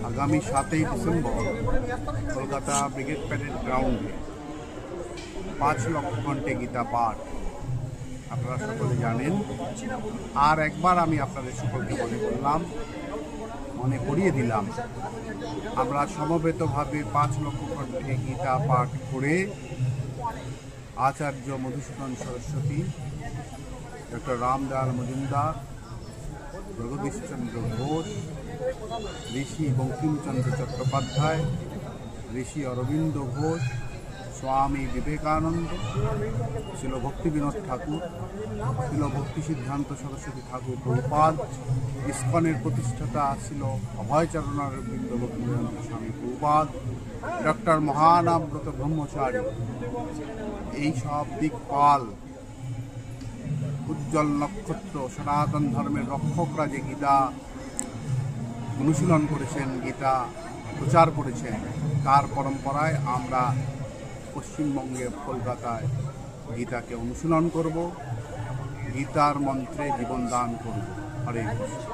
আগামী 7ই December Kolkata brigade parade গ্রাউন্ডে 5 লক্ষ কণ্ঠে গীতা পাঠ আপনারা সকলে জানেন। আর একবার আমি আপনাদের সকলকে মনে করিয়ে দিলাম, আমরা সমবেতভাবে 5 লক্ষ কণ্ঠে গীতা পাঠ করে আচার্য মধুসূদন সরস্বতী, ডক্টর রামদয়াল মজুমদার, জগদীশচন্দ্র ঘোষ, ঋষি বঙ্কিমচন্দ্র চট্টোপাধ্যায়, ঋষি অরবিন্দ ঘোষ, স্বামী বিবেকানন্দ, ছিল ভক্তিবিনোদ ঠাকুর, ছিল ভক্তি সিদ্ধান্ত সরস্বতী ঠাকুর প্রভুপাদ, ইস্কনের প্রতিষ্ঠাতা ছিল অভয়চরণারবিন্দ ভক্তিবিনোদ স্বামী প্রভুপাদ, ডক্টর মহানামব্রত ব্রহ্মচারী, এই সব দিকপাল উজ্জ্বল নক্ষত্র সনাতন ধর্মের রক্ষকরা যে গীতা অনুশীলন করেছেন, গীতা প্রচার করেছেন, তার পরম্পরায় আমরা পশ্চিমবঙ্গের কলকাতায় গীতাকে অনুশীলন করব, গীতার মন্ত্রে জীবনদান করব। হরে কৃষ্ণ।